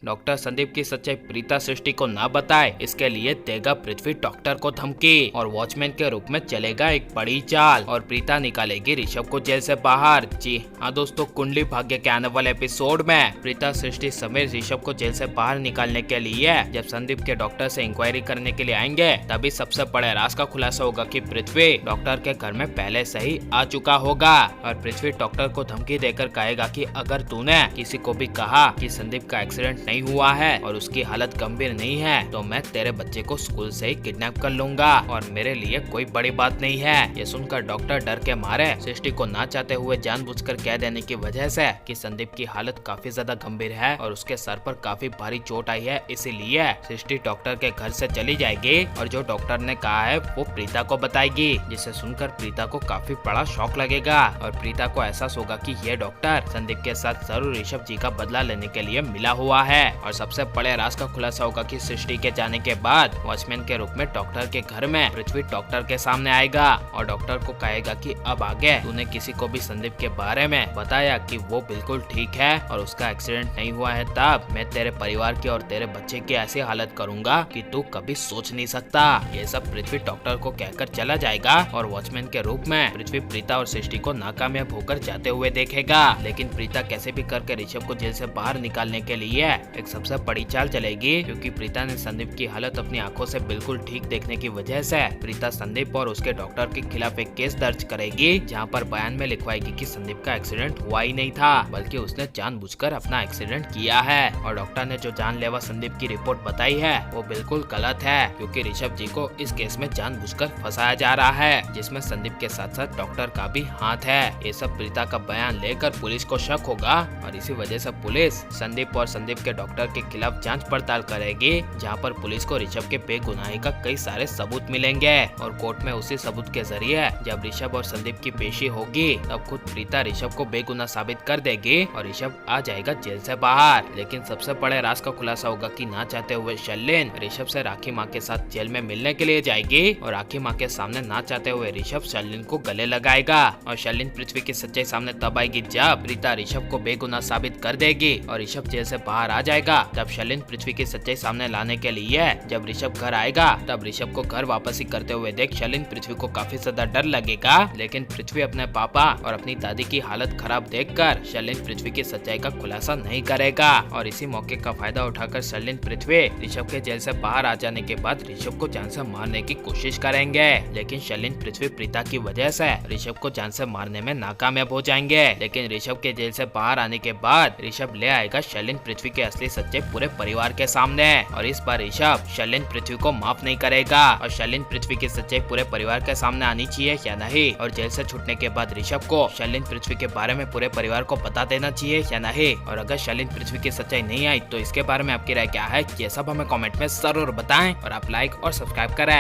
Doctor Sandeep की सच्चाई प्रीता सृष्टि को ना बताए, इसके लिए देगा पृथ्वी डॉक्टर को धमकी और वॉचमैन के रूप में चलेगा एक बड़ी चाल और प्रीता निकालेगी ऋषभ को जेल से बाहर। जी हाँ दोस्तों, कुंडली भाग्य के आने वाले एपिसोड में प्रीता सृष्टि समेत ऋषभ को जेल से बाहर निकालने के लिए जब संदीप के डॉक्टर से इंक्वायरी करने के लिए आएंगे, तभी सबसे बड़े राज का खुलासा होगा कि पृथ्वी डॉक्टर के घर में पहले से ही आ चुका होगा और पृथ्वी डॉक्टर को धमकी देकर कहेगा कि अगर तूने किसी को भी कहा कि संदीप का एक्सीडेंट नहीं हुआ है और उसकी हालत गंभीर नहीं है तो मैं तेरे बच्चे को स्कूल से ही किडनैप कर लूंगा और मेरे लिए कोई बड़ी बात नहीं है। ये सुनकर डॉक्टर डर के मारे सृष्टि को ना चाहते हुए जानबूझकर कह देने की वजह से कि संदीप की हालत काफी ज्यादा गंभीर है और उसके सर पर काफी भारी चोट आई है, इसीलिए सृष्टि डॉक्टर के घर से चली जाएगी और जो डॉक्टर ने कहा है वो प्रीता को बताएगी, जिसे सुनकर प्रीता को काफी बड़ा शॉक लगेगा और प्रीता को एहसास होगा कि ये डॉक्टर संदीप के साथ जरूर ऋषभ जी का बदला लेने के लिए मिला हुआ है। और सबसे बड़े राज का खुलासा होगा कि सृष्टि के जाने के बाद वॉचमैन के रूप में डॉक्टर के घर में पृथ्वी डॉक्टर के सामने आएगा और डॉक्टर को कहेगा कि अब आगे तूने किसी को भी संदीप के बारे में बताया कि वो बिल्कुल ठीक है और उसका एक्सीडेंट नहीं हुआ है, तब मैं तेरे परिवार की और तेरे बच्चे की ऐसी हालत करूंगा कि तू कभी सोच नहीं सकता। ये सब पृथ्वी डॉक्टर को कहकर चला जाएगा और वॉचमैन के रूप में पृथ्वी प्रीता और सृष्टि को नाकामयाब होकर जाते हुए देखेगा। लेकिन प्रीता कैसे भी करके ऋषभ को जेल से बाहर निकालने के लिए एक सबसे बड़ी चाल चलेगी, क्योंकि प्रीता ने संदीप की हालत अपनी आंखों से बिल्कुल ठीक देखने की वजह से प्रीता संदीप और उसके डॉक्टर के खिलाफ एक केस दर्ज करेगी, जहां पर बयान में लिखवाएगी कि संदीप का एक्सीडेंट हुआ ही नहीं था बल्कि उसने जानबूझकर अपना एक्सीडेंट किया है और डॉक्टर ने जो जानलेवा संदीप की रिपोर्ट बताई है वो बिल्कुल गलत है, क्योंकि ऋषभ जी को इस केस में जानबूझकर फंसाया जा रहा है, जिसमें संदीप के साथ साथ डॉक्टर का भी हाथ है। ये सब प्रीता का बयान लेकर पुलिस को शक होगा और इसी वजह से पुलिस संदीप और संदीप के डॉक्टर के खिलाफ जांच पड़ताल करेगी, जहां पर पुलिस को ऋषभ के बेगुनाही का कई सारे सबूत मिलेंगे और कोर्ट में उसी सबूत के जरिए जब ऋषभ और संदीप की पेशी होगी तब खुद प्रीता ऋषभ को बेगुनाह साबित कर देगी और ऋषभ आ जाएगा जेल से बाहर। लेकिन सबसे बड़े राज का खुलासा होगा कि ना चाहते हुए शर्लिन ऋषभ से राखी माँ के साथ जेल में मिलने के लिए जाएगी और राखी माँ के सामने ना चाहते हुए ऋषभ शर्लिन को गले लगाएगा और शर्लिन पृथ्वी की सच्चाई सामने तब आएगी जब प्रीता ऋषभ को बेगुनाह साबित कर देगी और ऋषभ जेल से बाहर आ जाएगा। तब शर्लिन पृथ्वी की सच्चाई सामने लाने के लिए जब ऋषभ घर आएगा तब ऋषभ को घर वापसी करते हुए देख शर्लिन पृथ्वी को काफी ज्यादा डर लगेगा, लेकिन पृथ्वी अपने पापा और अपनी दादी की हालत खराब देखकर शर्लिन पृथ्वी की सच्चाई का खुलासा नहीं करेगा और इसी मौके का फायदा उठाकर शर्लिन पृथ्वी ऋषभ के जेल से बाहर आ जाने के बाद ऋषभ को जान से मारने की कोशिश करेंगे, लेकिन शर्लिन पृथ्वी प्रीता की वजह से ऋषभ को जान से मारने में नाकामयाब हो जाएंगे। लेकिन ऋषभ के जेल से बाहर आने के बाद ऋषभ ले आएगा शर्लिन पृथ्वी के असली सच्चाई पूरे परिवार के सामने और इस बार ऋषभ शर्लिन पृथ्वी को माफ नहीं करेगा और शर्लिन पृथ्वी की सच्चाई पूरे परिवार के सामने आनी चाहिए या नहीं, और जेल से छूटने के बाद ऋषभ को शर्लिन पृथ्वी के बारे में पूरे परिवार को बता देना चाहिए या नहीं, और अगर शर्लिन पृथ्वी की सच्चाई नहीं आई तो इसके बारे में आपकी राय क्या है, ये सब हमें कमेंट में जरूर बताएं और आप लाइक और सब्सक्राइब करें।